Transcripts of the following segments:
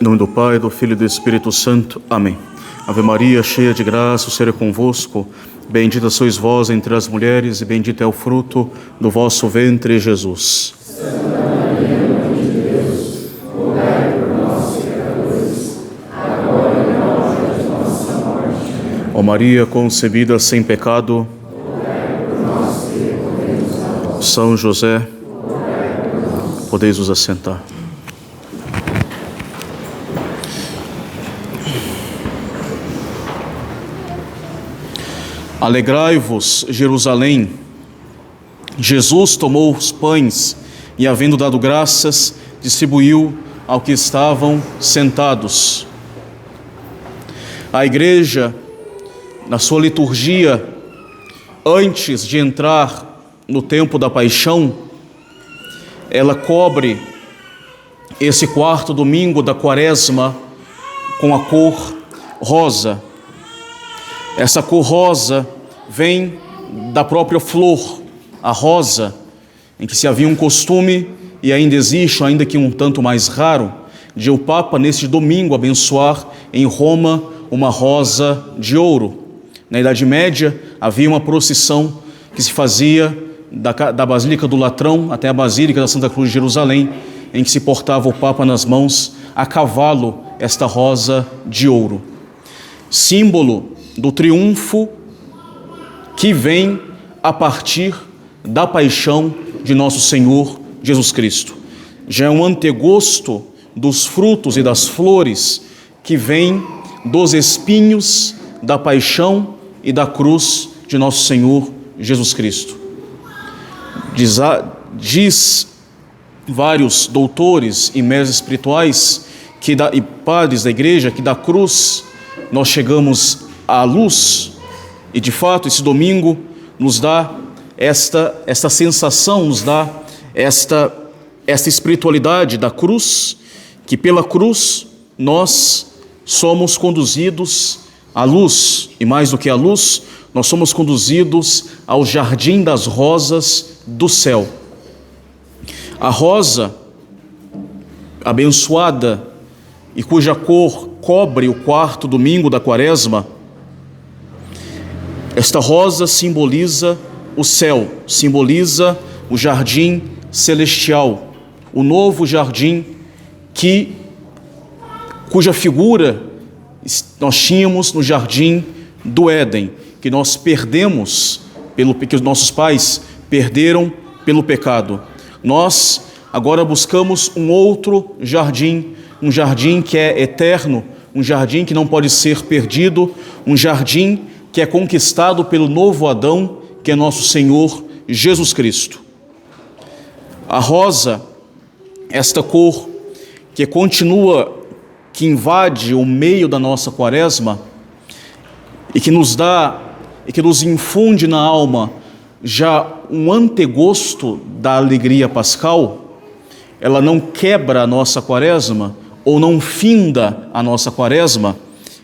Em nome do Pai, do Filho e do Espírito Santo. Amém. Ave Maria, cheia de graça, o Senhor é convosco. Bendita sois vós entre as mulheres e bendito é o fruto do vosso ventre, Jesus. Santa Maria, Mãe de Deus, rogai por nós, pecadores, agora e na hora de nossa morte. Ó Maria concebida sem pecado, rogai por nós que recorremos a vós. São José, rogai por nós. podeis vos assentar. Alegrai-vos, Jerusalém. Jesus tomou os pães e, havendo dado graças, distribuiu ao que estavam sentados. A igreja, na sua liturgia, antes de entrar no tempo da paixão, ela cobre esse quarto domingo da quaresma com a cor rosa. Essa cor rosa vem da própria flor, a rosa, em que se havia um costume, e ainda existe, ainda que um tanto mais raro, de o Papa, neste domingo, abençoar em Roma uma rosa de ouro. Na Idade Média, havia uma procissão que se fazia da Basílica do Latrão até a Basílica da Santa Cruz de Jerusalém, em que se portava o Papa nas mãos, a cavalo, esta rosa de ouro. Símbolo do triunfo que vem a partir da paixão de nosso Senhor Jesus Cristo. Já é um antegosto dos frutos e das flores que vem dos espinhos da paixão e da cruz de nosso Senhor Jesus Cristo. Diz vários doutores e mestres espirituais e padres da igreja que da cruz nós chegamos à luz, e de fato esse domingo nos dá esta sensação, nos dá esta espiritualidade da cruz, que pela cruz nós somos conduzidos à luz, e mais do que à luz, nós somos conduzidos ao jardim das rosas do céu. A rosa abençoada e cuja cor cobre o quarto domingo da quaresma, esta rosa simboliza o céu, simboliza o jardim celestial, o novo jardim cuja figura nós tínhamos no jardim do Éden, que nós perdemos, que os nossos pais perderam pelo pecado. Nós agora buscamos um outro jardim, um jardim que é eterno, um jardim que não pode ser perdido, um jardim que é conquistado pelo novo Adão, que é nosso Senhor Jesus Cristo. A rosa, esta cor que continua, que invade o meio da nossa quaresma e que nos dá e que nos infunde na alma já um antegosto da alegria pascal, ela não quebra a nossa quaresma ou não finda a nossa quaresma,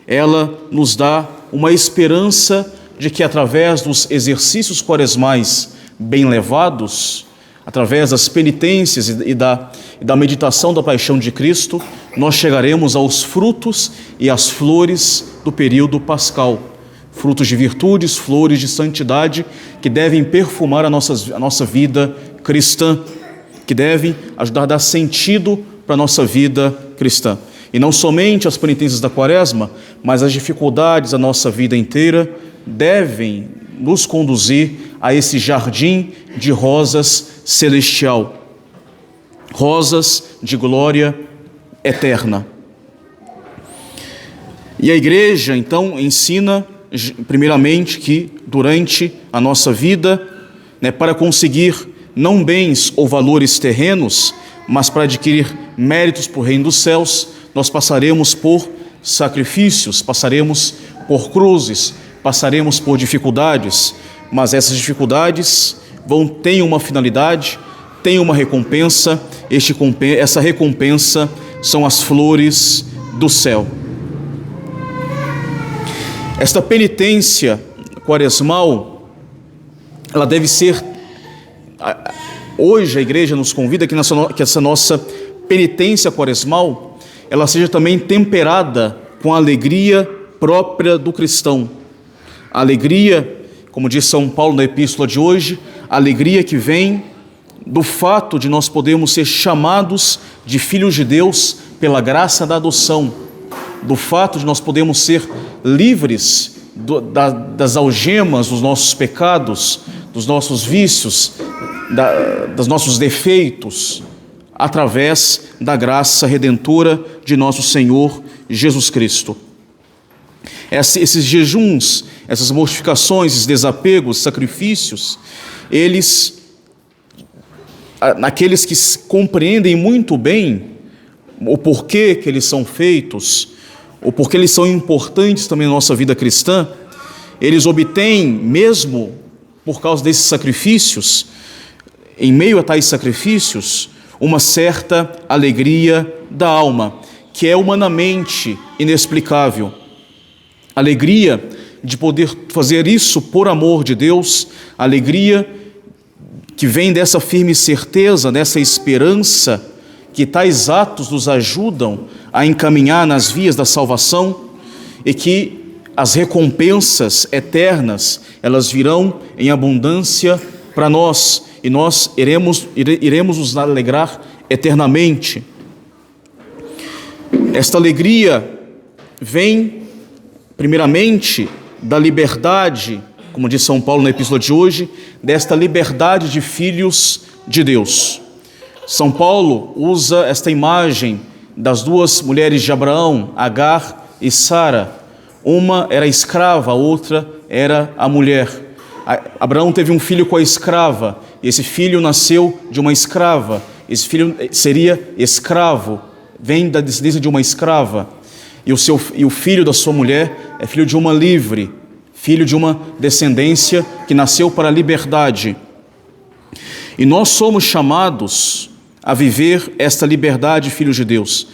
ela nos dá uma esperança de que através dos exercícios quaresmais bem levados, através das penitências e da meditação da paixão de Cristo, nós chegaremos aos frutos e às flores do período pascal. Frutos de virtudes, flores de santidade que devem perfumar a nossa vida cristã, que devem ajudar a dar sentido para a nossa vida cristã. E não somente as penitências da quaresma, mas as dificuldades da nossa vida inteira devem nos conduzir a esse jardim de rosas celestial, rosas de glória eterna. E a igreja, então, ensina, primeiramente, que durante a nossa vida, para conseguir não bens ou valores terrenos, mas para adquirir méritos para o reino dos céus, nós passaremos por sacrifícios, passaremos por cruzes, passaremos por dificuldades, mas essas dificuldades têm uma finalidade, têm uma recompensa, essa recompensa são as flores do céu. Esta penitência quaresmal, ela deve ser, hoje a igreja nos convida que essa nossa penitência quaresmal, ela seja também temperada com a alegria própria do cristão. A alegria, como diz São Paulo na epístola de hoje, a alegria que vem do fato de nós podermos ser chamados de filhos de Deus pela graça da adoção, do fato de nós podermos ser livres das algemas dos nossos pecados, dos nossos vícios, dos nossos defeitos, através da graça redentora de nosso Senhor Jesus Cristo. Esses jejuns, essas mortificações, esses desapegos, sacrifícios, naqueles que compreendem muito bem o porquê que eles são feitos, o porquê eles são importantes também na nossa vida cristã, eles obtêm, mesmo por causa desses sacrifícios, em meio a tais sacrifícios, uma certa alegria da alma, que é humanamente inexplicável. Alegria de poder fazer isso por amor de Deus, alegria que vem dessa firme certeza, dessa esperança, que tais atos nos ajudam a encaminhar nas vias da salvação e que as recompensas eternas, elas virão em abundância para nós e nós iremos nos alegrar eternamente. Esta alegria vem primeiramente da liberdade, como diz São Paulo na epístola de hoje, desta liberdade de filhos de Deus. São Paulo usa esta imagem das duas mulheres de Abraão, Agar e Sara. Uma era escrava, a outra era a mulher. Abraão teve um filho com a escrava, e esse filho nasceu de uma escrava. Esse filho seria escravo, vem da descendência de uma escrava. E o filho da sua mulher é filho de uma livre, filho de uma descendência que nasceu para a liberdade. E nós somos chamados a viver esta liberdade, filhos de Deus.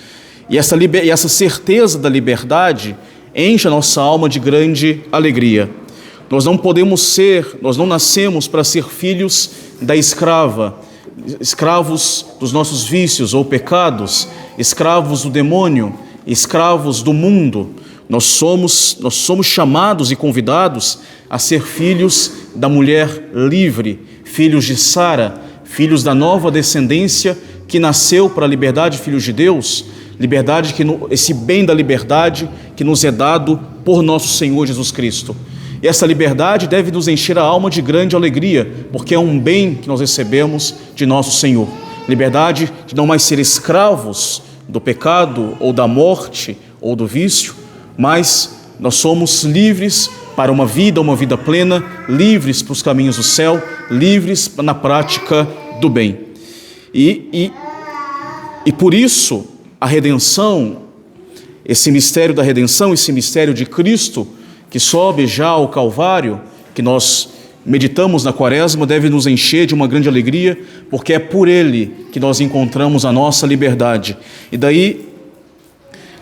E essa certeza da liberdade enche a nossa alma de grande alegria. Nós não nascemos para ser filhos da escrava, escravos dos nossos vícios ou pecados, escravos do demônio, escravos do mundo. Nós somos chamados e convidados a ser filhos da mulher livre, filhos de Sara, filhos da nova descendência que nasceu para a liberdade, filhos de Deus, liberdade esse bem da liberdade que nos é dado por nosso Senhor Jesus Cristo. E essa liberdade deve nos encher a alma de grande alegria, porque é um bem que nós recebemos de nosso Senhor. Liberdade de não mais ser escravos do pecado ou da morte ou do vício, mas nós somos livres para uma vida plena, livres para os caminhos do céu, livres na prática do bem. E por isso a redenção, esse mistério da redenção, esse mistério de Cristo que sobe já ao Calvário, que nós meditamos na Quaresma, deve nos encher de uma grande alegria, porque é por Ele que nós encontramos a nossa liberdade. E daí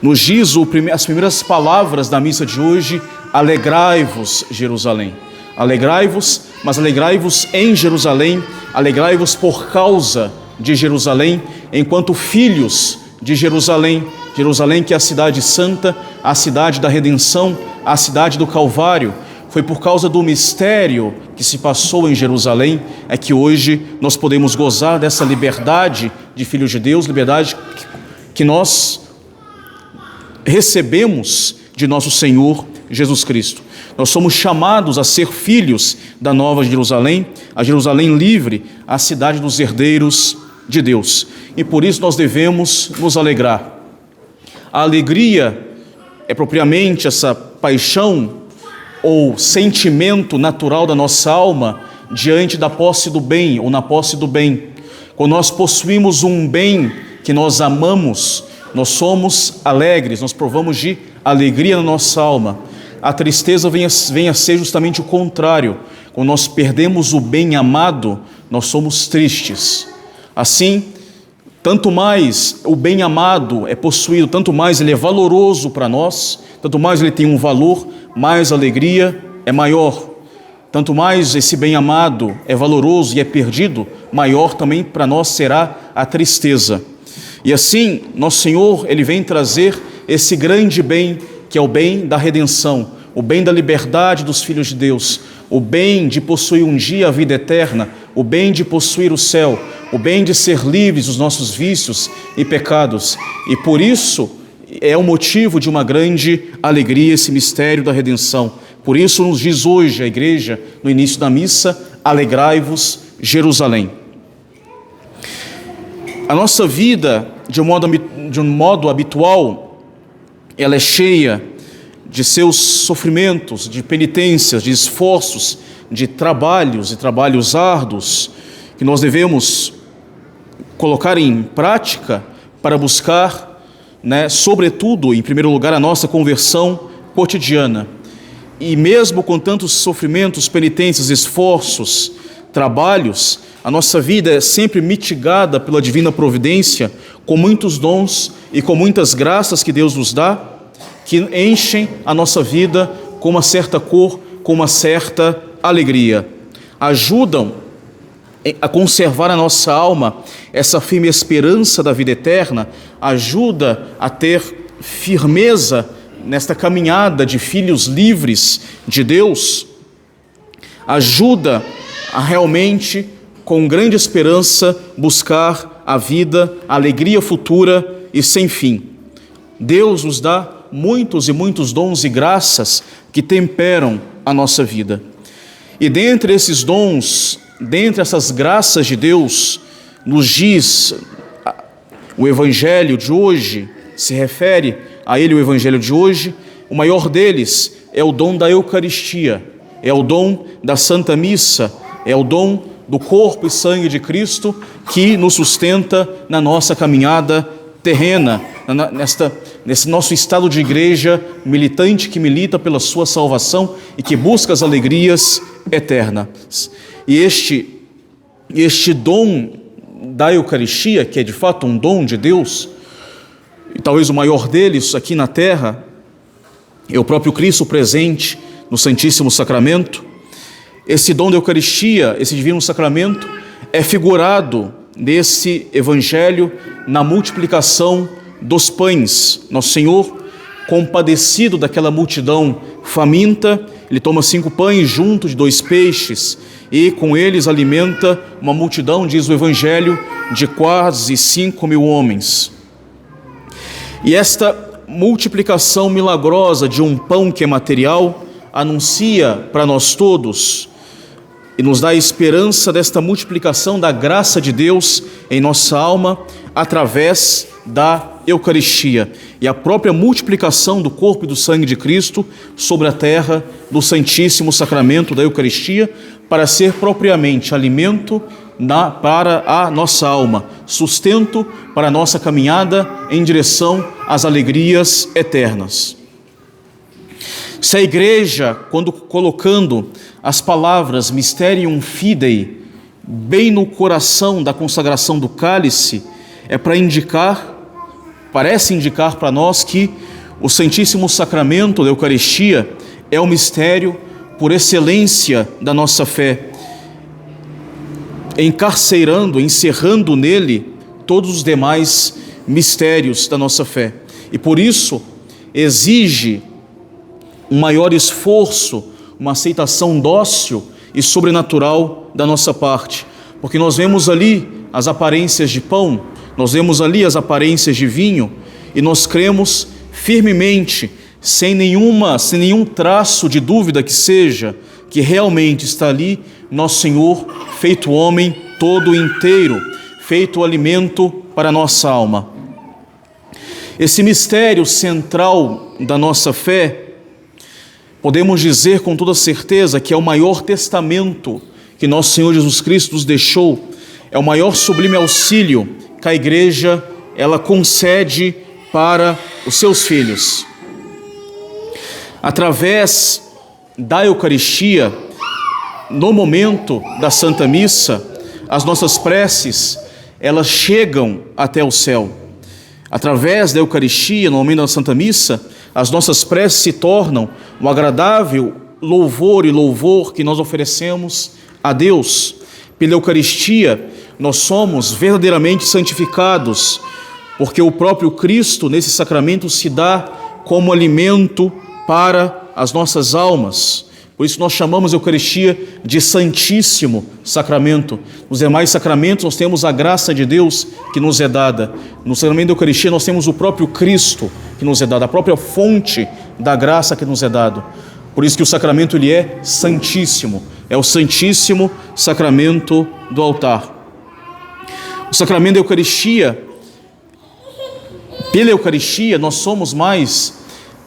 nos diz as primeiras palavras da missa de hoje: alegrai-vos, Jerusalém. Alegrai-vos, mas alegrai-vos em Jerusalém, alegrai-vos por causa de Jerusalém, enquanto filhos de Jerusalém. Jerusalém, que é a cidade santa, a cidade da redenção, a cidade do Calvário. Foi por causa do mistério que se passou em Jerusalém é que hoje nós podemos gozar dessa liberdade de filhos de Deus, liberdade que nós recebemos de nosso Senhor Jesus Cristo. Nós somos chamados a ser filhos da nova Jerusalém, a Jerusalém livre, a cidade dos herdeiros de Deus. E por isso nós devemos nos alegrar. A alegria é propriamente essa paixão ou sentimento natural da nossa alma diante da posse do bem ou na posse do bem. Quando nós possuímos um bem que nós amamos, nós somos alegres, nós provamos de alegria na nossa alma. A tristeza vem a ser justamente o contrário. Quando nós perdemos o bem amado, nós somos tristes. Assim, tanto mais o bem amado é possuído, tanto mais ele é valoroso para nós, tanto mais ele tem um valor, mais a alegria é maior. Tanto mais esse bem amado é valoroso e é perdido, maior também para nós será a tristeza. E assim, nosso Senhor, Ele vem trazer esse grande bem, que é o bem da redenção, o bem da liberdade dos filhos de Deus, o bem de possuir um dia a vida eterna, o bem de possuir o céu, o bem de ser livres dos nossos vícios e pecados. E por isso é o motivo de uma grande alegria esse mistério da redenção. Por isso nos diz hoje a igreja, no início da missa: alegrai-vos, Jerusalém. A nossa vida, de um modo habitual, ela é cheia de seus sofrimentos, de penitências, de esforços, de trabalhos e trabalhos árduos, que nós devemos colocar em prática para buscar, sobretudo, em primeiro lugar, a nossa conversão cotidiana. E mesmo com tantos sofrimentos, penitências, esforços, trabalhos, a nossa vida é sempre mitigada pela divina providência, com muitos dons e com muitas graças que Deus nos dá, que enchem a nossa vida com uma certa cor, com uma certa alegria. Ajudam a conservar a nossa alma essa firme esperança da vida eterna, ajuda a ter firmeza nesta caminhada de filhos livres de Deus, ajuda a realmente, com grande esperança, buscar a vida, a alegria futura e sem fim. Deus nos dá muitos e muitos dons e graças que temperam a nossa vida. E dentre esses dons, dentre essas graças de Deus, nos diz o Evangelho de hoje, se refere a ele o Evangelho de hoje, o maior deles é o dom da Eucaristia, é o dom da Santa Missa, é o dom do corpo e sangue de Cristo que nos sustenta na nossa caminhada terrena, nesse nosso estado de igreja militante que milita pela sua salvação e que busca as alegrias eternas. E este dom da Eucaristia, que é de fato um dom de Deus, e talvez o maior deles aqui na terra, é o próprio Cristo presente no Santíssimo Sacramento. Esse dom da Eucaristia, esse divino sacramento, é figurado nesse Evangelho na multiplicação dos pães. Nosso Senhor, compadecido daquela multidão faminta, Ele toma 5 pães junto de 2 peixes e com eles alimenta uma multidão, diz o Evangelho, de quase 5.000 homens. E esta multiplicação milagrosa de um pão que é material anuncia para nós todos e nos dá a esperança desta multiplicação da graça de Deus em nossa alma através da Eucaristia e a própria multiplicação do corpo e do sangue de Cristo sobre a terra do Santíssimo Sacramento da Eucaristia, para ser propriamente alimento para a nossa alma, sustento para a nossa caminhada em direção às alegrias eternas. Se a igreja, quando colocando as palavras Mysterium Fidei bem no coração da consagração do cálice, é para parece indicar para nós que o Santíssimo Sacramento da Eucaristia é o mistério por excelência da nossa fé, encerrando nele todos os demais mistérios da nossa fé. E por isso exige um maior esforço, uma aceitação dócil e sobrenatural da nossa parte, porque nós vemos ali as aparências de pão, nós vemos ali as aparências de vinho, e nós cremos firmemente, sem nenhum traço de dúvida que seja, que realmente está ali nosso Senhor feito homem todo inteiro, feito alimento para a nossa alma. Esse mistério central da nossa fé, podemos dizer com toda certeza que é o maior testamento que nosso Senhor Jesus Cristo nos deixou, é o maior sublime auxílio que a igreja ela concede para os seus filhos. Através da Eucaristia, no momento da Santa Missa, as nossas preces, elas chegam até o céu. Através da Eucaristia, no momento da Santa Missa, as nossas preces se tornam um agradável louvor que nós oferecemos a Deus. Pela Eucaristia, nós somos verdadeiramente santificados, porque o próprio Cristo, nesse sacramento, se dá como alimento para as nossas almas. Por isso nós chamamos a Eucaristia de Santíssimo Sacramento. Nos demais sacramentos nós temos a graça de Deus que nos é dada. No sacramento da Eucaristia nós temos o próprio Cristo que nos é dado, a própria fonte da graça que nos é dado. Por isso que o sacramento ele é santíssimo. É o Santíssimo Sacramento do altar. O sacramento da Eucaristia, pela Eucaristia nós somos mais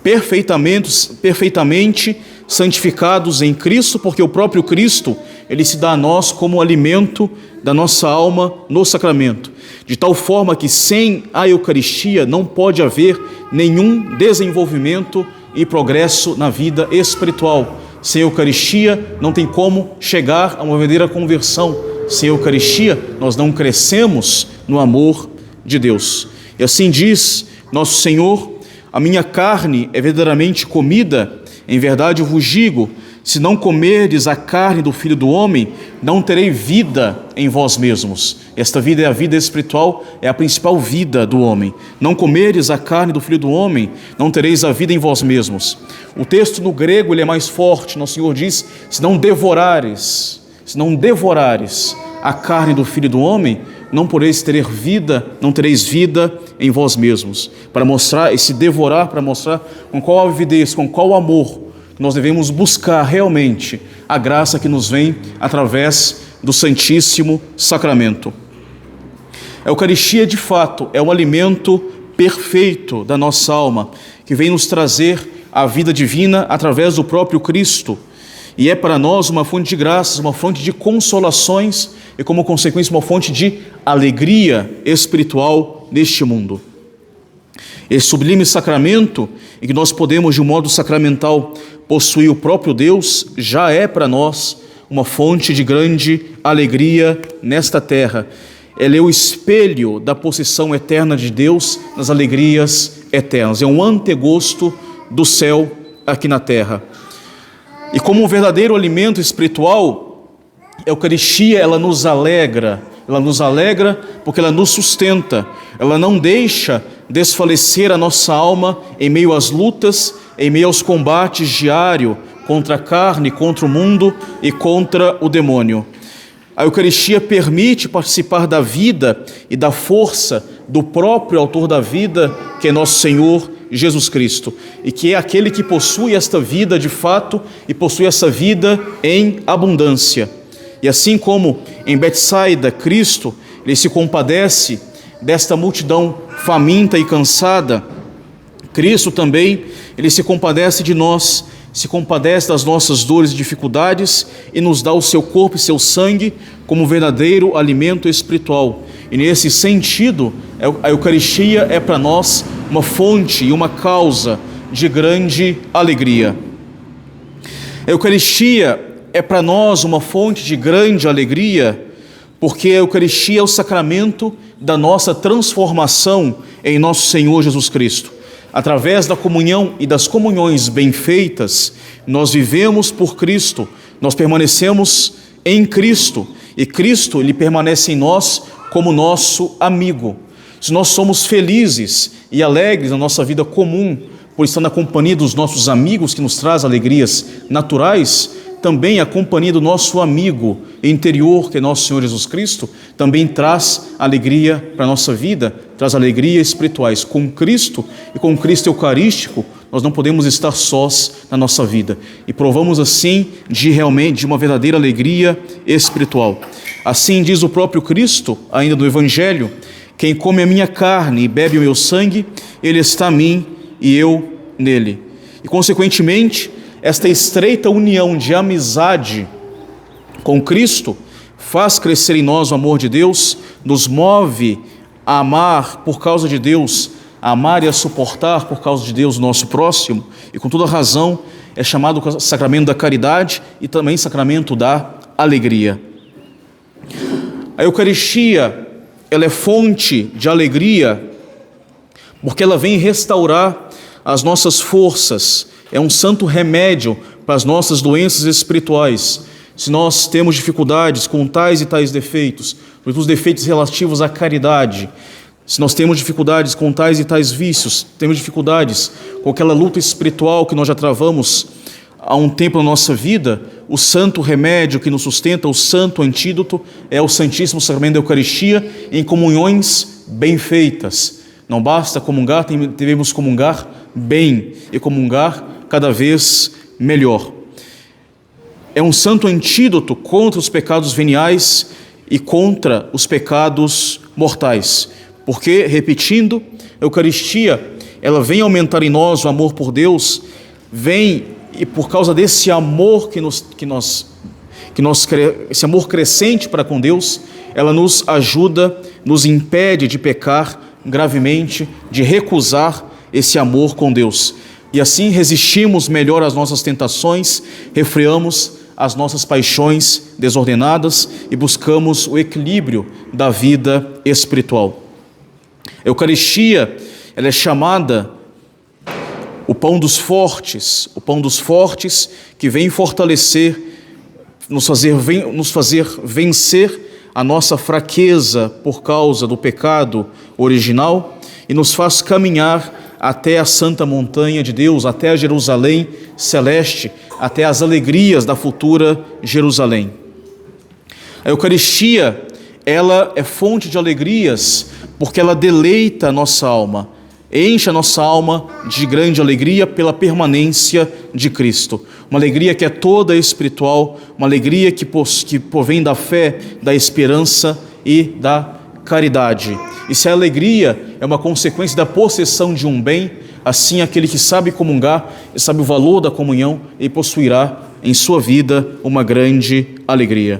perfeitamente santificados em Cristo, porque o próprio Cristo, ele se dá a nós como alimento da nossa alma no sacramento, de tal forma que sem a Eucaristia não pode haver nenhum desenvolvimento e progresso na vida espiritual. Sem a Eucaristia não tem como chegar a uma verdadeira conversão. Sem a Eucaristia nós não crescemos no amor de Deus. E assim diz nosso Senhor: a minha carne é verdadeiramente comida. Em verdade eu vos digo, se não comerdes a carne do Filho do Homem, não terei vida em vós mesmos. Esta vida é a vida espiritual, é a principal vida do homem. Não comerdes a carne do Filho do Homem, não tereis a vida em vós mesmos. O texto no grego ele é mais forte. Nosso Senhor diz: se não devorares a carne do Filho do Homem, não podeis ter vida, não tereis vida em vós mesmos. Para mostrar esse devorar, para mostrar com qual avidez, com qual amor nós devemos buscar realmente a graça que nos vem através do Santíssimo Sacramento. A Eucaristia, de fato, é o alimento perfeito da nossa alma, que vem nos trazer a vida divina através do próprio Cristo. E é para nós uma fonte de graças, uma fonte de consolações e, como consequência, uma fonte de alegria espiritual neste mundo. Esse sublime sacramento, em que nós podemos, de um modo sacramental, possuir o próprio Deus, já é para nós uma fonte de grande alegria nesta terra. Ele é o espelho da possessão eterna de Deus nas alegrias eternas. É um antegosto do céu aqui na terra. E como um verdadeiro alimento espiritual, a Eucaristia, ela nos alegra porque ela nos sustenta, ela não deixa desfalecer a nossa alma em meio às lutas, em meio aos combates diários contra a carne, contra o mundo e contra o demônio. A Eucaristia permite participar da vida e da força do próprio autor da vida, que é nosso Senhor Jesus Cristo, e que é aquele que possui esta vida de fato e possui essa vida em abundância. E assim como em Betsaida, Cristo, ele se compadece desta multidão faminta e cansada, Cristo também, ele se compadece de nós, se compadece das nossas dores e dificuldades e nos dá o seu corpo e seu sangue como verdadeiro alimento espiritual. E nesse sentido, a Eucaristia é para nós uma fonte e uma causa de grande alegria. A Eucaristia é para nós uma fonte de grande alegria, porque a Eucaristia é o sacramento da nossa transformação em nosso Senhor Jesus Cristo. Através da comunhão e das comunhões bem feitas, nós vivemos por Cristo, nós permanecemos em Cristo, e Cristo ele permanece em nós como nosso amigo. Se nós somos felizes e alegres na nossa vida comum, por estar na companhia dos nossos amigos que nos traz alegrias naturais, também a companhia do nosso amigo interior, que é nosso Senhor Jesus Cristo, também traz alegria para a nossa vida, traz alegrias espirituais. Com Cristo e com Cristo Eucarístico, nós não podemos estar sós na nossa vida. E provamos assim de uma verdadeira alegria espiritual. Assim diz o próprio Cristo, ainda no Evangelho: quem come a minha carne e bebe o meu sangue, ele está em mim e eu nele. E consequentemente, esta estreita união de amizade com Cristo faz crescer em nós o amor de Deus, nos move a amar por causa de Deus, a amar e a suportar por causa de Deus o nosso próximo, e com toda razão é chamado sacramento da caridade e também sacramento da alegria. A Eucaristia, ela é fonte de alegria porque ela vem restaurar as nossas forças, é um santo remédio para as nossas doenças espirituais. Se nós temos dificuldades com tais e tais defeitos, os defeitos relativos à caridade, Se nós temos dificuldades com tais e tais vícios, temos dificuldades com aquela luta espiritual que nós já travamos há um tempo na nossa vida, o santo remédio que nos sustenta, o santo antídoto, é o Santíssimo Sacramento da Eucaristia em comunhões bem feitas. Não basta comungar, devemos comungar bem e comungar cada vez melhor. É um santo antídoto contra os pecados veniais e contra os pecados mortais. Porque, repetindo, a Eucaristia, ela vem aumentar em nós o amor por Deus, vem e por causa desse amor esse amor crescente para com Deus, ela nos ajuda, nos impede de pecar gravemente, de recusar esse amor com Deus. E assim resistimos melhor às nossas tentações, refreamos as nossas paixões desordenadas e buscamos o equilíbrio da vida espiritual. A Eucaristia, ela é chamada o pão dos fortes que vem fortalecer, nos fazer vencer a nossa fraqueza por causa do pecado original e nos faz caminhar até a santa montanha de Deus, até a Jerusalém celeste, até as alegrias da futura Jerusalém. A Eucaristia, ela é fonte de alegrias porque ela deleita a nossa alma, enche a nossa alma de grande alegria pela permanência de Cristo. Uma alegria que é toda espiritual, uma alegria que provém da fé, da esperança e da caridade. E se a alegria é uma consequência da possessão de um bem, assim aquele que sabe comungar e sabe o valor da comunhão, ele possuirá em sua vida uma grande alegria.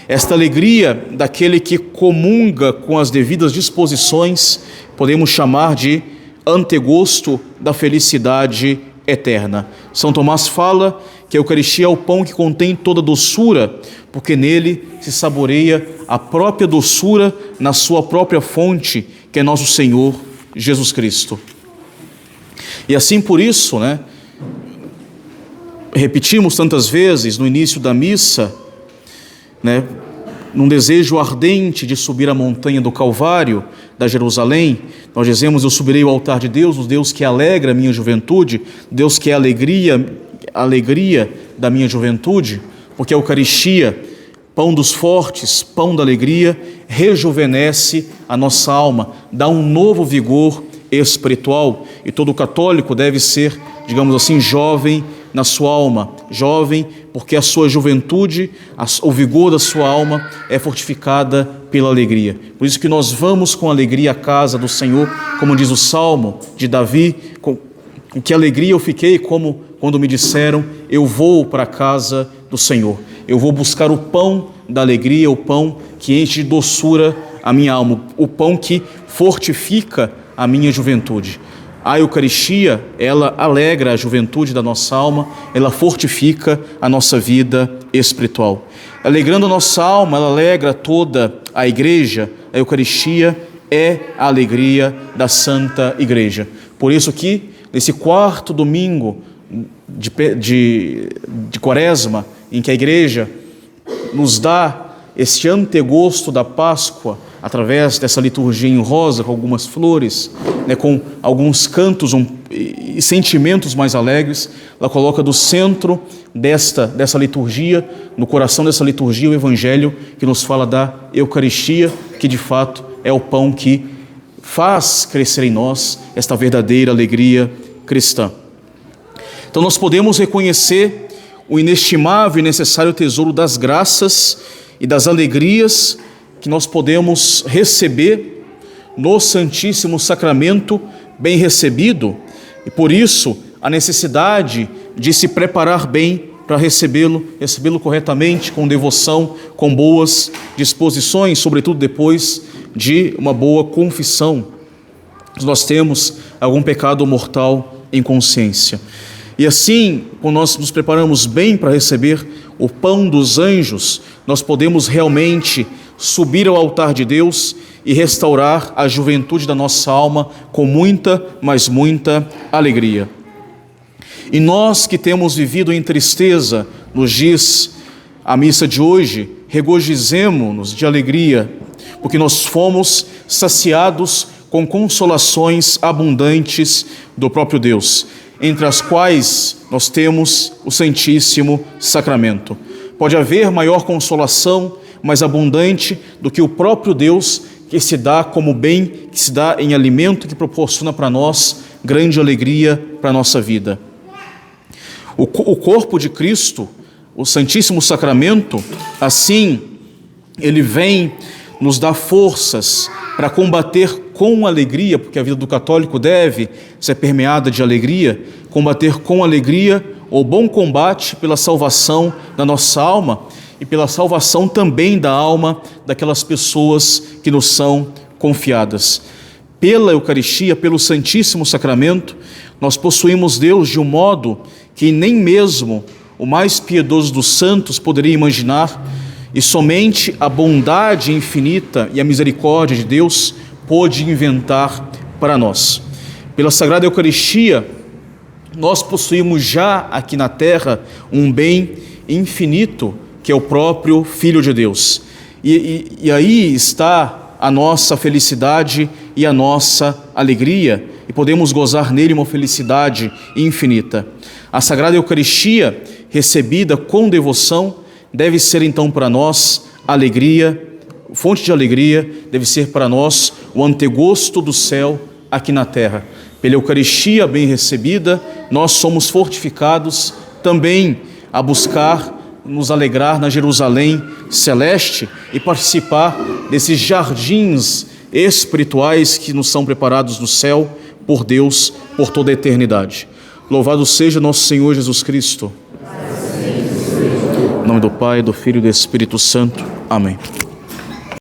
Esta alegria daquele que comunga com as devidas disposições, podemos chamar de antegosto da felicidade eterna. São Tomás fala que a Eucaristia é o pão que contém toda doçura, porque nele se saboreia a própria doçura na sua própria fonte, que é nosso Senhor Jesus Cristo. E assim por isso, repetimos tantas vezes no início da missa, num desejo ardente de subir a montanha do Calvário, da Jerusalém, nós dizemos: eu subirei ao altar de Deus, o Deus que alegra a minha juventude, Deus que é a alegria da minha juventude, porque a Eucaristia, pão dos fortes, pão da alegria, rejuvenesce a nossa alma, dá um novo vigor espiritual, e todo católico deve ser, digamos assim, jovem na sua alma, jovem porque a sua juventude, o vigor da sua alma é fortificada pela alegria. Por isso que nós vamos com alegria à casa do Senhor, como diz o Salmo de Davi: com que alegria eu fiquei como quando me disseram, eu vou para a casa do Senhor. Eu vou buscar o pão da alegria, o pão que enche de doçura a minha alma, o pão que fortifica a minha juventude. A Eucaristia, ela alegra a juventude da nossa alma, ela fortifica a nossa vida espiritual. Alegrando a nossa alma, ela alegra toda a igreja. A Eucaristia é a alegria da Santa Igreja. Por isso que, nesse quarto domingo de Quaresma, em que a igreja nos dá este antegosto da Páscoa, através dessa liturgia em rosa, com algumas flores, com alguns cantos e sentimentos mais alegres, ela coloca do centro dessa liturgia, no coração dessa liturgia, o Evangelho que nos fala da Eucaristia, que de fato é o pão que faz crescer em nós esta verdadeira alegria cristã. Então nós podemos reconhecer o inestimável e necessário tesouro das graças e das alegrias que nós podemos receber no Santíssimo Sacramento bem recebido, e por isso a necessidade de se preparar bem para recebê-lo corretamente, com devoção, com boas disposições, sobretudo depois de uma boa confissão, se nós temos algum pecado mortal em consciência. E assim, quando nós nos preparamos bem para receber o pão dos anjos, nós podemos realmente subir ao altar de Deus e restaurar a juventude da nossa alma com muita, mas muita alegria. E nós que temos vivido em tristeza, nos diz a missa de hoje, regozijemo-nos de alegria, porque nós fomos saciados com consolações abundantes do próprio Deus, entre as quais nós temos o Santíssimo Sacramento. Pode haver maior consolação, mais abundante do que o próprio Deus, que se dá como bem, que se dá em alimento, que proporciona para nós grande alegria para a nossa vida. O corpo de Cristo, o Santíssimo Sacramento, assim, ele vem nos dar forças para combater com alegria, porque a vida do católico deve ser permeada de alegria, combater com alegria o bom combate pela salvação da nossa alma e pela salvação também da alma daquelas pessoas que nos são confiadas. Pela Eucaristia, pelo Santíssimo Sacramento, nós possuímos Deus de um modo que nem mesmo o mais piedoso dos santos poderia imaginar, e somente a bondade infinita e a misericórdia de Deus pôde inventar para nós. Pela Sagrada Eucaristia, nós possuímos já aqui na terra um bem infinito, que é o próprio Filho de Deus. E aí está a nossa felicidade e a nossa alegria, e podemos gozar nele uma felicidade infinita. A Sagrada Eucaristia, recebida com devoção, deve ser então para nós alegria, fonte de alegria, deve ser para nós o antegosto do céu aqui na terra. Pela Eucaristia bem recebida, nós somos fortificados também a buscar nos alegrar na Jerusalém celeste e participar desses jardins espirituais que nos são preparados no céu por Deus por toda a eternidade. Louvado seja nosso Senhor Jesus Cristo. Em nome do Pai, do Filho e do Espírito Santo. Amém.